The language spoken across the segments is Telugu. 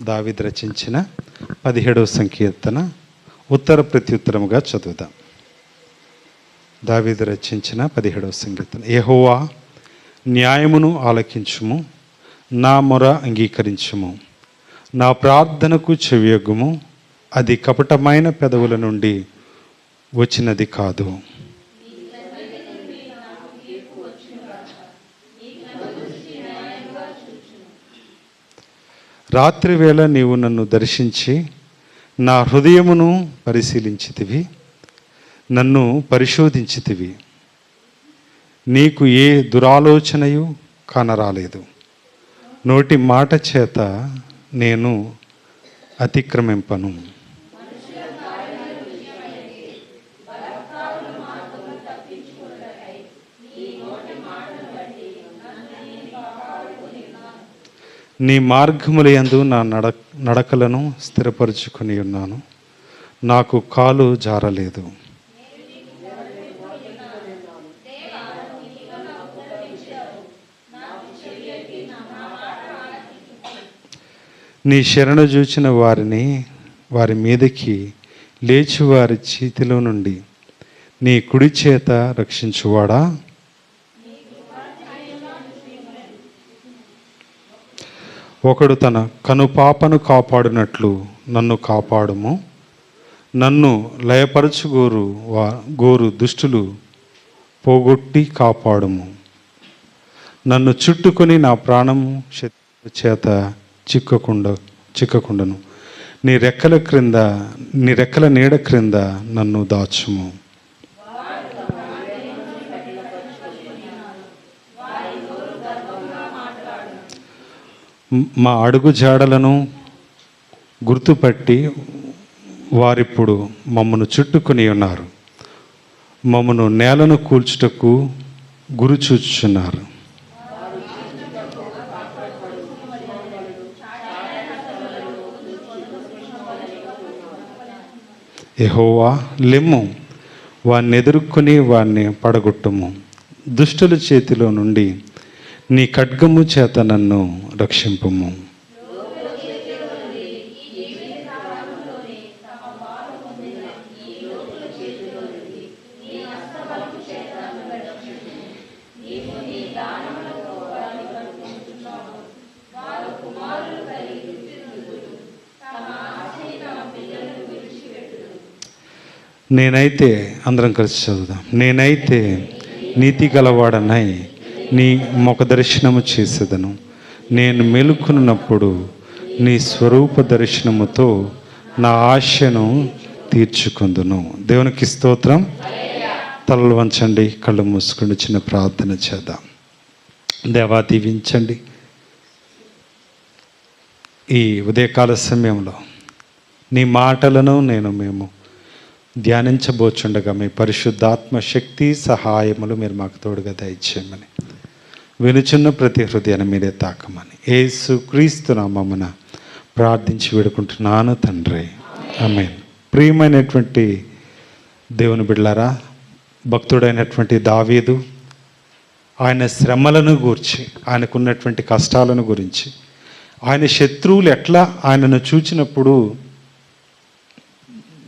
దావీదు రచించిన 17వ సంకీర్తన ఉత్తర ప్రత్యుత్తరముగా చదువుదాం. దావీదు రచించిన 17వ సంకీర్తన. యెహోవా, న్యాయమును ఆలకించుము, నా మొర అంగీకరించుము, నా ప్రార్థనకు చెవియొగ్గుము. అది కపటమైన పెదవుల నుండి వచ్చినది కాదు. రాత్రి వేళ నీవు నన్ను దర్శించి నా హృదయమును పరిశీలించితివి, నన్ను పరిశోధించితివి. నీకు ఏ దురాలోచనయు కానరాలేదు. నోటి మాట చేత నేను అతిక్రమింపను. నీ మార్గముల యందు నా నడకలను స్థిరపరుచుకొని ఉన్నాను. నాకు కాలు జారలేదు. నీ శరణు చూచిన వారి మీదకి లేచి వారి చేతిలో నుండి నీ కుడి చేత రక్షించువాడా. ఒకడు తన కనుపాపను కాపాడునట్లు నన్ను కాపాడుము. నన్ను లయపరచు గోరు దుష్టులు పోగొట్టి కాపాడుము. నన్ను చుట్టుకొని నా ప్రాణము శత్రువు చేత చిక్కకుండను. నీ రెక్కల నీడ క్రింద నన్ను దాచుము. మా అడుగు జాడలను గుర్తుపట్టి వారిప్పుడు మమ్మను చుట్టుకొని ఉన్నారు. మమ్మను నేలను కూల్చుటకు గురి చూచుచున్నారు. యెహోవా, లెమ్ము, వాణ్ణి ఎదుర్కొని వాణ్ణి పడగొట్టుము. దుష్టుల చేతిలో నుండి నీ ఖడ్గము చేత నన్ను రక్షింపుము. నేనైతే, అందరం కలిసి చదువుదాం. నేనైతే నీతి గలవాడనై నీ ముఖ దర్శనము చేసేదను. నేను మెలుకున్నప్పుడు నీ స్వరూప దర్శనముతో నా ఆశను తీర్చుకుందును. దేవునికి స్తోత్రం. తలలు వంచండి, కళ్ళు మూసుకుని చిన్న ప్రార్థన చేద్దాం. దేవా, దీవించండి. ఈ ఉదయకాల సమయంలో నీ మాటలను మేము ధ్యానించబోచుండగా మీ పరిశుద్ధాత్మ శక్తి సహాయములు మీరు మాకు తోడుగా దయచేయమని, వినుచున్న ప్రతి హృదయాన్ని మీరే తాకమని యేసు క్రీస్తు నామమున ప్రార్థించి వేడుకుంటున్నాను తండ్రి, ఆమేన్. ప్రియమైనటువంటి దేవుని బిడ్డలారా, భక్తుడైనటువంటి దావీదు ఆయన శ్రమలను గూర్చి, ఆయనకున్నటువంటి కష్టాలను గురించి, ఆయన శత్రువులు ఎట్లా ఆయనను చూచినప్పుడు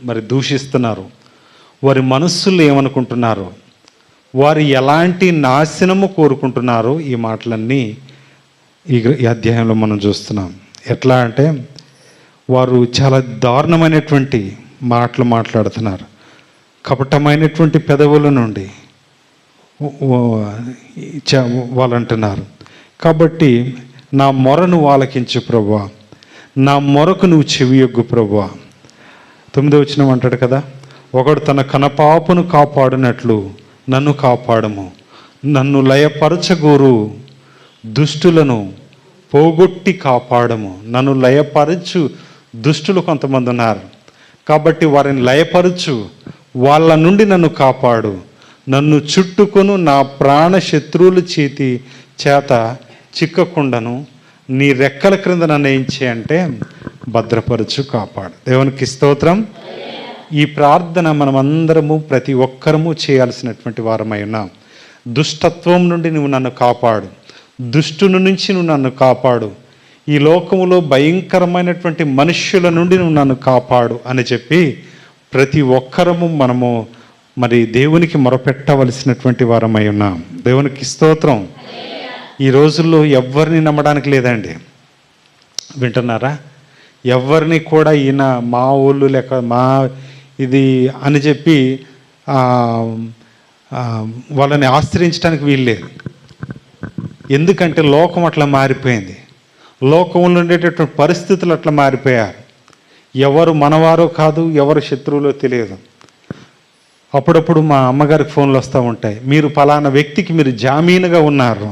మరి దూషిస్తున్నారు, వారి మనస్సులు ఏమనుకుంటున్నారు, వారు ఎలాంటి నాశనము కోరుకుంటున్నారో ఈ మాటలన్నీ ఈ అధ్యాయంలో మనం చూస్తున్నాం. ఎట్లా అంటే వారు చాలా దారుణమైనటువంటి మాటలు మాట్లాడుతున్నారు. కపటమైనటువంటి పెదవుల నుండి వాళ్ళు అంటున్నారు. కాబట్టి నా మొరను ఆలకించు ప్రభువా, నా మొరకు నువ్వు చెవియొగ్గు ప్రభువా. 9వ వచనం అంటాడు కదా, ఒకడు తన కనపాపను కాపాడునట్లు నన్ను కాపాడము. నన్ను లయపరచగోరు దుష్టులను పోగొట్టి కాపాడము. నన్ను లయపరచు దుష్టులు కొంతమంది ఉన్నారు, కాబట్టి వారిని లయపరచు, వాళ్ళ నుండి నన్ను కాపాడు. నన్ను చుట్టుకొను నా ప్రాణ శత్రువుల చేత చిక్కకుండను. నీ రెక్కల క్రింద నన్ను ఏం చేయంటే భద్రపరచు, కాపాడు. దేవునికి స్తోత్రం. ఈ ప్రార్థన మనమందరము ప్రతి ఒక్కరము చేయాల్సినటువంటి వారమై ఉన్నాం. దుష్టత్వం నుండి నువ్వు నన్ను కాపాడు, దుష్టుని నుంచి నువ్వు నన్ను కాపాడు. ఈ లోకములో భయంకరమైనటువంటి మనుష్యుల నుండి నువ్వు నన్ను కాపాడు అని చెప్పి ప్రతి ఒక్కరము మనము మరి దేవునికి మొరపెట్టవలసినటువంటి వారమై ఉన్నాం. దేవునికి స్తోత్రం. ఈ రోజుల్లో ఎవరిని నమ్మడానికి లేదండి. వింటున్నారా? ఎవరిని కూడా ఈయన మా ఊళ్ళు లేక మా ఇది అని చెప్పి వాళ్ళని ఆశ్రయించడానికి వీల్లేదు. ఎందుకంటే లోకం అట్లా మారిపోయింది. లోకంలో ఉండేటటువంటి పరిస్థితులు అట్లా మారిపోయారు. ఎవరు మనవారో కాదు, ఎవరు శత్రువులో తెలియదు. అప్పుడప్పుడు మా అమ్మగారికి ఫోన్లు వస్తూ ఉంటాయి, మీరు ఫలానా వ్యక్తికి మీరు జామీనుగా ఉన్నారు,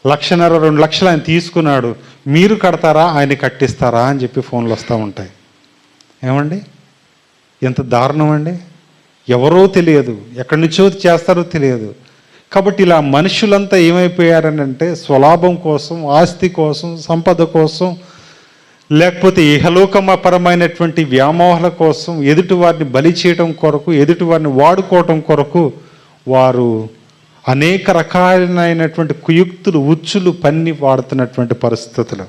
1,50,000 2 లక్షలు ఆయన తీసుకున్నాడు, మీరు కడతారా ఆయన కట్టిస్తారా అని చెప్పి ఫోన్లు వస్తూ ఉంటాయి. ఏమండి, ఎంత దారుణం అండి. ఎవరో తెలియదు, ఎక్కడి నుంచో చేస్తారో తెలియదు. కాబట్టి ఇలా మనుషులంతా ఏమైపోయారని అంటే స్వలాభం కోసం, ఆస్తి కోసం, సంపద కోసం, లేకపోతే ఇహలోకపరమైనటువంటి వ్యామోహాల కోసం, ఎదుటి వారిని బలి చేయడం కొరకు, ఎదుటి వారిని వాడుకోవటం కొరకు వారు అనేక రకాలైనటువంటి కుయుక్తులు, ఉచ్చులు పన్ని వాడుతున్నటువంటి పరిస్థితులు.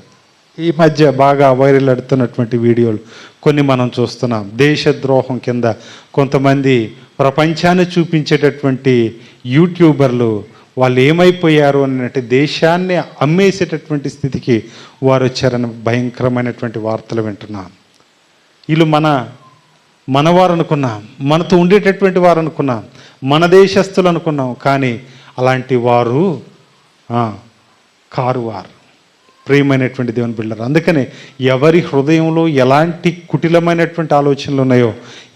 ఈ మధ్య బాగా వైరల్ అవుతున్నటువంటి వీడియోలు కొన్ని మనం చూస్తున్నాం. దేశద్రోహం కింద కొంతమంది ప్రపంచాన్ని చూపించేటటువంటి యూట్యూబర్లు వాళ్ళు ఏమైపోయారు అన్నట్టు దేశాన్ని అమ్మేసేటటువంటి స్థితికి వారు వచ్చారని భయంకరమైనటువంటి వార్తలు వింటున్నాం. వీళ్ళు మనవారు అనుకున్నాం, మనతో ఉండేటటువంటి వారు అనుకున్నాం, మన దేశస్తులు అనుకున్నాం. కానీ అలాంటి వారు కారువారు. ప్రియమైనటువంటి దేవుని బిడ్డలారా, అందుకనే ఎవరి హృదయంలో ఎలాంటి కుటిలమైనటువంటి ఆలోచనలు ఉన్నాయో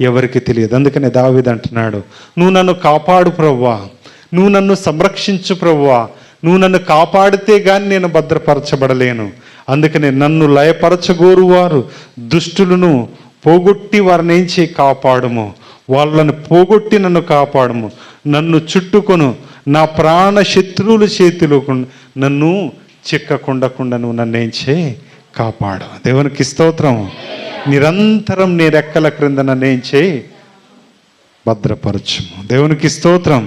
ఎవరికి తెలియదు. అందుకనే దావీదు అంటున్నాడు, నువ్వు నన్ను కాపాడు ప్రభువా, నువ్వు నన్ను సంరక్షించు ప్రభువా, నువ్వు నన్ను కాపాడితే కానీ నేను భద్రపరచబడలేను. అందుకనే నన్ను లయపరచగోరువారు దుష్టులను పోగొట్టి వారిని ఏం చేయి కాపాడుము, వాళ్ళని పోగొట్టి నన్ను కాపాడుము, నన్ను చుట్టుకొను, నా ప్రాణ శత్రువుల చేతిలో నన్ను చిక్కకుండకుండా నువ్వు నన్ను ఏం చేయి కాపాడు. దేవునికి స్తోత్రం. నిరంతరం నీ రెక్కల క్రింద నన్ను ఏం చేయి భద్రపరచుము. దేవునికి స్తోత్రం.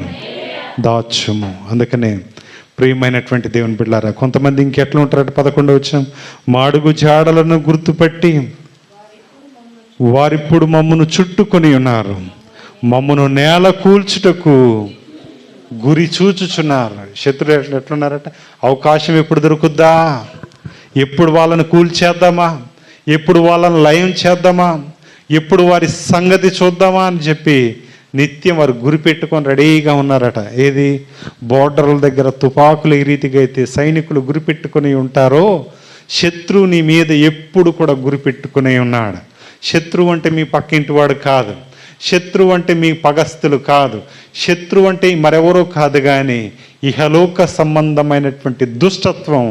దాచుము. అందుకనే ప్రియమైనటువంటి దేవుని బిడ్డలారా, కొంతమంది ఇంకెట్లా ఉంటారట, 11వ వచనం, మాడుగు జాడలను గుర్తుపట్టి వారిప్పుడు మమ్మను చుట్టుకొని ఉన్నారు, మమ్మను నేల కూల్చుటకు గురి చూచుచున్నారు. శత్రువులు ఎట్లున్నారట, అవకాశం ఎప్పుడు దొరుకుద్దా, ఎప్పుడు వాళ్ళని కూల్చేద్దామా, ఎప్పుడు వాళ్ళని లయం చేద్దామా, ఎప్పుడు వారి సంగతి చూద్దామా అని చెప్పి నిత్యం వారు గురి పెట్టుకొని రెడీగా ఉన్నారట. ఏది, బోర్డర్ల దగ్గర తుపాకులు ఏ రీతిగా అయితే సైనికులు గురి పెట్టుకుని ఉంటారో శత్రువు నీ మీద ఎప్పుడు కూడా గురి పెట్టుకుని ఉన్నాడు. శత్రువు అంటే మీ పక్కింటి వాడు కాదు, శత్రువు అంటే మీ పగస్తులు కాదు, శత్రువు అంటే మరెవరో కాదు, కానీ ఇహలోక సంబంధమైనటువంటి దుష్టత్వం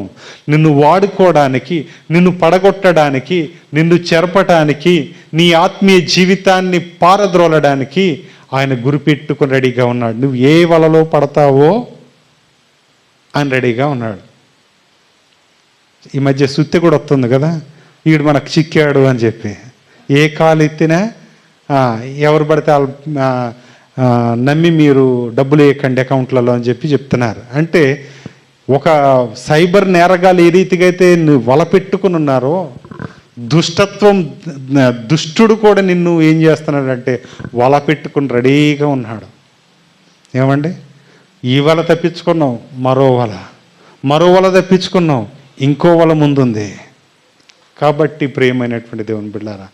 నిన్ను వాడుకోవడానికి, నిన్ను పడగొట్టడానికి, నిన్ను చెరపటానికి, నీ ఆత్మీయ జీవితాన్ని పారద్రోలడానికి ఆయన గురిపెట్టుకుని రెడీగా ఉన్నాడు. నువ్వు ఏ వలలో పడతావో ఆయన రెడీగా ఉన్నాడు. ఈ మధ్య సుత్తి కూడా వస్తుంది కదా, వీడు మనకు చిక్కాడు అని చెప్పి. ఏ కాలు ఎత్తినా ఎవరు పడితే వాళ్ళు నమ్మి మీరు డబ్బులు వేయకండి అకౌంట్లలో అని చెప్పి చెప్తున్నారు. అంటే ఒక సైబర్ నేరగాలు ఏ రీతిగా అయితే నువ్వు వల పెట్టుకుని ఉన్నారో, దుష్టత్వం దుష్టుడు కూడా నిన్ను ఏం చేస్తున్నాడంటే వల పెట్టుకుని రెడీగా ఉన్నాడు. ఏమండి, ఈ వల తప్పించుకున్నావు, మరో వల తప్పించుకున్నావు, ఇంకో వల ముందుంది. కాబట్టి ప్రియమైనటువంటి దేవుని బిడ్డలారా,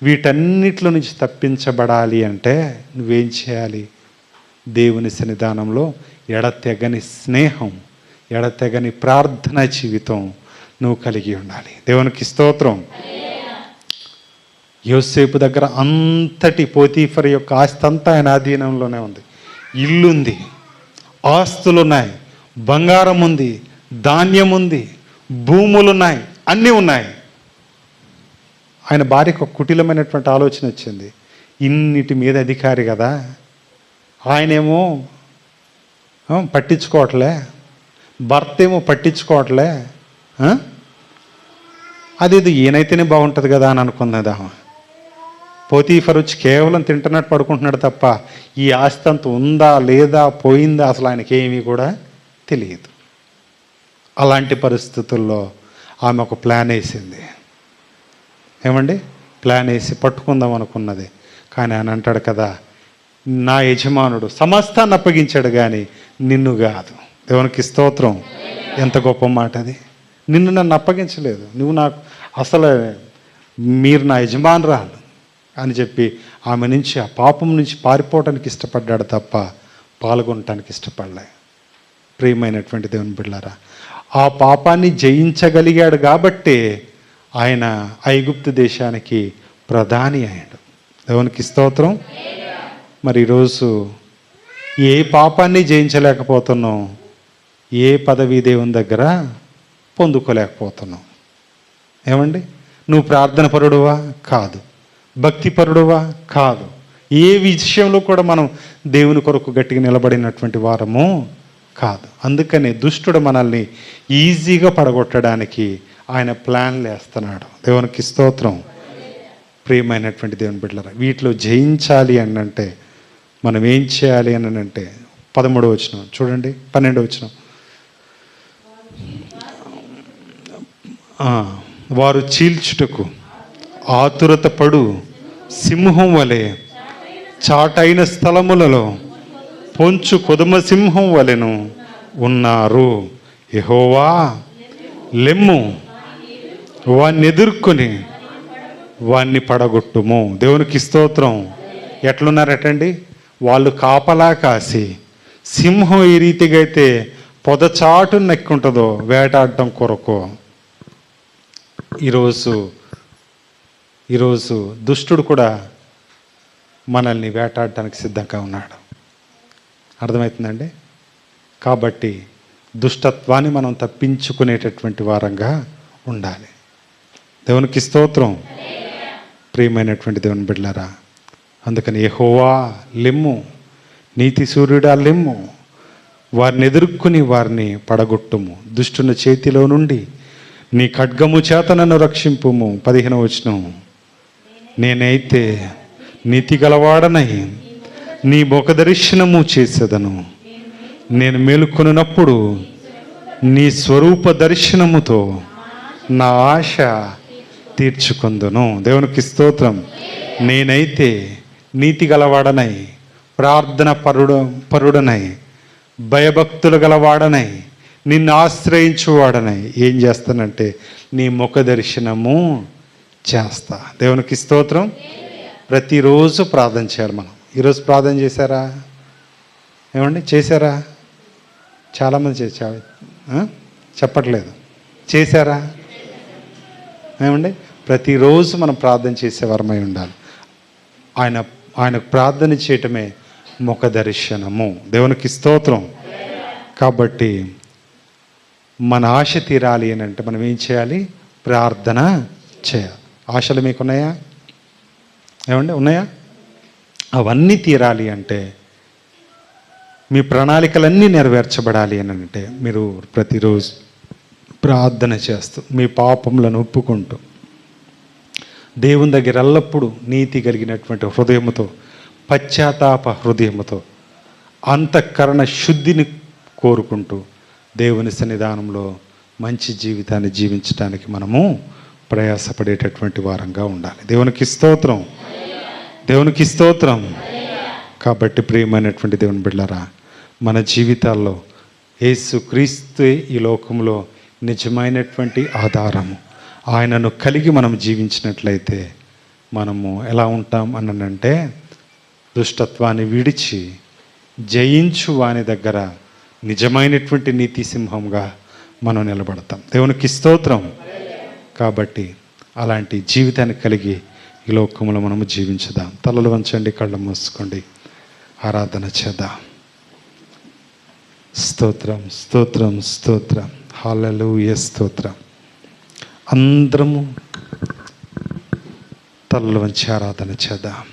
వీటన్నిటిలో నుంచి తప్పించబడాలి అంటే నువ్వేం చేయాలి? దేవుని సన్నిధానంలో ఎడతెగని స్నేహం, ఎడతెగని ప్రార్థన జీవితం నువ్వు కలిగి ఉండాలి. దేవునికి స్తోత్రం. యోసేపు దగ్గర అంతటి పోతీఫర్ యొక్క ఆస్తి అంతా ఆయన ఆధీనంలోనే ఉంది. ఇల్లుంది, ఆస్తులున్నాయి, బంగారం ఉంది, ధాన్యం ఉంది, భూములున్నాయి, అన్నీ ఉన్నాయి. ఆయన భార్యకు ఒక కుటిలమైనటువంటి ఆలోచన వచ్చింది. ఇన్నిటి మీద అధికారి కదా, ఆయనేమో పట్టించుకోవట్లే, భర్త ఏమో పట్టించుకోవట్లే, అది ఈయనైతేనే బాగుంటుంది కదా అని అనుకున్నదా. పోతీఫర్ వచ్చి కేవలం తింటున్నట్టు పడుకుంటున్నాడు తప్ప ఈ ఆస్తి అంత ఉందా లేదా పోయిందా అసలు ఆయనకేమీ కూడా తెలియదు. అలాంటి పరిస్థితుల్లో ఆమె ఒక ప్లాన్ వేసింది. ఏమండి? ప్లాన్ వేసి పట్టుకుందాం అనుకున్నది. కానీ ఆయన అంటాడు కదా, నా యజమానుడు సమస్తాన్ని అప్పగించాడు కానీ నిన్ను కాదు. దేవునికి స్తోత్రం. ఎంత గొప్ప మాట అది. నిన్ను నన్ను అప్పగించలేదు, నువ్వు నాకు అసలు మీరు నా యజమానురాలు అని చెప్పి ఆమె నుంచి, ఆ పాపం నుంచి పారిపోవటానికి ఇష్టపడ్డాడు తప్ప పాల్గొనటానికి ఇష్టపడలే. ప్రియమైనటువంటి దేవుని బిడ్డలారా, ఆ పాపాన్ని జయించగలిగాడు కాబట్టే ఆయన ఐగుప్తు దేశానికి ప్రధాని అయ్యాడు. దేవునికి స్తోత్రం. మరి ఈరోజు ఏ పాపాన్ని జయించలేకపోతున్నాం, ఏ పదవి దేవుని దగ్గర పొందుకోలేకపోతున్నాం. ఏమండి? నువ్వు ప్రార్థన పరుడువా? కాదు. భక్తి పరుడువా? కాదు. ఏ విషయంలో కూడా మనం దేవుని కొరకు గట్టిగా నిలబడినటువంటి వారము కాదు. అందుకనే దుష్టుడు మనల్ని ఈజీగా పడగొట్టడానికి ఆయన ప్లాన్లు వేస్తున్నాడు. దేవునికి స్తోత్రం. ప్రియమైనటువంటి దేవుని బిడ్డలారా, వీటిలో జయించాలి అని అంటే మనం ఏం చేయాలి అని అంటే 13వ వచనం చూడండి, 12వ వచనం. వారు చీల్చుటకు ఆతురత పడు సింహం వలె చాటైన స్థలములలో పొంచు కొదుమ సింహం వలెను ఉన్నారు. యెహోవా లెమ్ము, వాణ్ణి ఎదుర్కొని వాణ్ణి పడగొట్టుము. దేవునికి స్తోత్రం. ఎట్లున్నారటండి? వాళ్ళు కాపలా కాసి సింహం ఏ రీతిగా అయితే పొదచాటు నెక్కుంటుందో వేటాడటం కొరకు, ఈరోజు దుష్టుడు కూడా మనల్ని వేటాడటానికి సిద్ధంగా ఉన్నాడు. అర్థమవుతుందండి? కాబట్టి దుష్టత్వాన్ని మనం తప్పించుకునేటటువంటి వారంగా ఉండాలి. దేవునికి స్తోత్రం. ప్రియమైనటువంటి దేవుని బిడ్డలారా, అందుకని యెహోవా లెమ్ము, నీతి సూర్యుడా లెమ్ము, వారిని ఎదుర్కొని వారిని పడగొట్టుము. దుష్టుని చేతిలో నుండి నీ ఖడ్గము చేత నన్ను రక్షింపుము. 15వ వచనం. నేనైతే నీతి గలవాడనై నీ ముఖ దర్శనము చేసేదను. నేను మేలుకొనున్నప్పుడు నీ స్వరూప దర్శనముతో నా ఆశ తీర్చుకొందును. దేవునికి స్తోత్రం. నేనైతే నీతి గలవాడనై, ప్రార్థన పరుడనై, భయభక్తులు గలవాడనై, నిన్ను ఆశ్రయించువాడనై ఏం చేస్తానంటే నీ ముఖ దర్శనము చేస్తా. దేవునికి స్తోత్రం. ప్రతిరోజు ప్రార్థన చేయాలి మనం. ఈరోజు ప్రార్థన చేశారా? ఏమండి? చేశారా? చాలామంది చేశారు, చెప్పట్లేదు. చేశారా? ఏమండి? ప్రతిరోజు మనం ప్రార్థన చేసేవారమై ఉండాలి. ఆయనకు ప్రార్థన చేయటమే ముఖ దర్శనము. దేవునికి స్తోత్రం. కాబట్టి మన ఆశ తీరాలి అని అంటే మనం ఏం చేయాలి? ప్రార్థన చేయాలి. ఆశలు మీకున్నాయా? ఏమండి? ఉన్నాయా? అవన్నీ తీరాలి అంటే, మీ ప్రణాళికలన్నీ నెరవేర్చబడాలి అని అంటే మీరు ప్రతిరోజు ప్రార్థన చేస్తూ మీ పాపములను ఒప్పుకుంటూ దేవుని దగ్గర ఎల్లప్పుడూ నీతి కలిగినటువంటి హృదయముతో, పశ్చాత్తాప హృదయముతో, అంతఃకరణ శుద్ధిని కోరుకుంటూ దేవుని సన్నిధానంలో మంచి జీవితాన్ని జీవించడానికి మనము ప్రయాసపడేటటువంటి వారంగా ఉండాలి. దేవునికి స్తోత్రం. దేవునికి స్తోత్రం. కాబట్టి ప్రియమైనటువంటి దేవుని బిడ్డలారా, మన జీవితాల్లో యేసుక్రీస్తే ఈ లోకంలో నిజమైనటువంటి ఆధారము. ఆయనను కలిగి మనం జీవించినట్లయితే మనము ఎలా ఉంటాం అనంటే, దుష్టత్వాన్ని విడిచి జయించు వాని దగ్గర నిజమైనటువంటి నీతి సింహంగా మనం నిలబడతాం. దేవునికి స్తోత్రం. కాబట్టి అలాంటి జీవితాన్ని కలిగి ఈ లోకంలో మనము జీవించుదాం. తలలు వంచండి, కళ్ళు మూసుకోండి, ఆరాధన చేద్దాం. స్తోత్రం, స్తోత్రం, స్తోత్రం. హల్లెలూయా, స్తోత్రం. అందరము తలలు వంచి ఆరాధన చేద్దాం.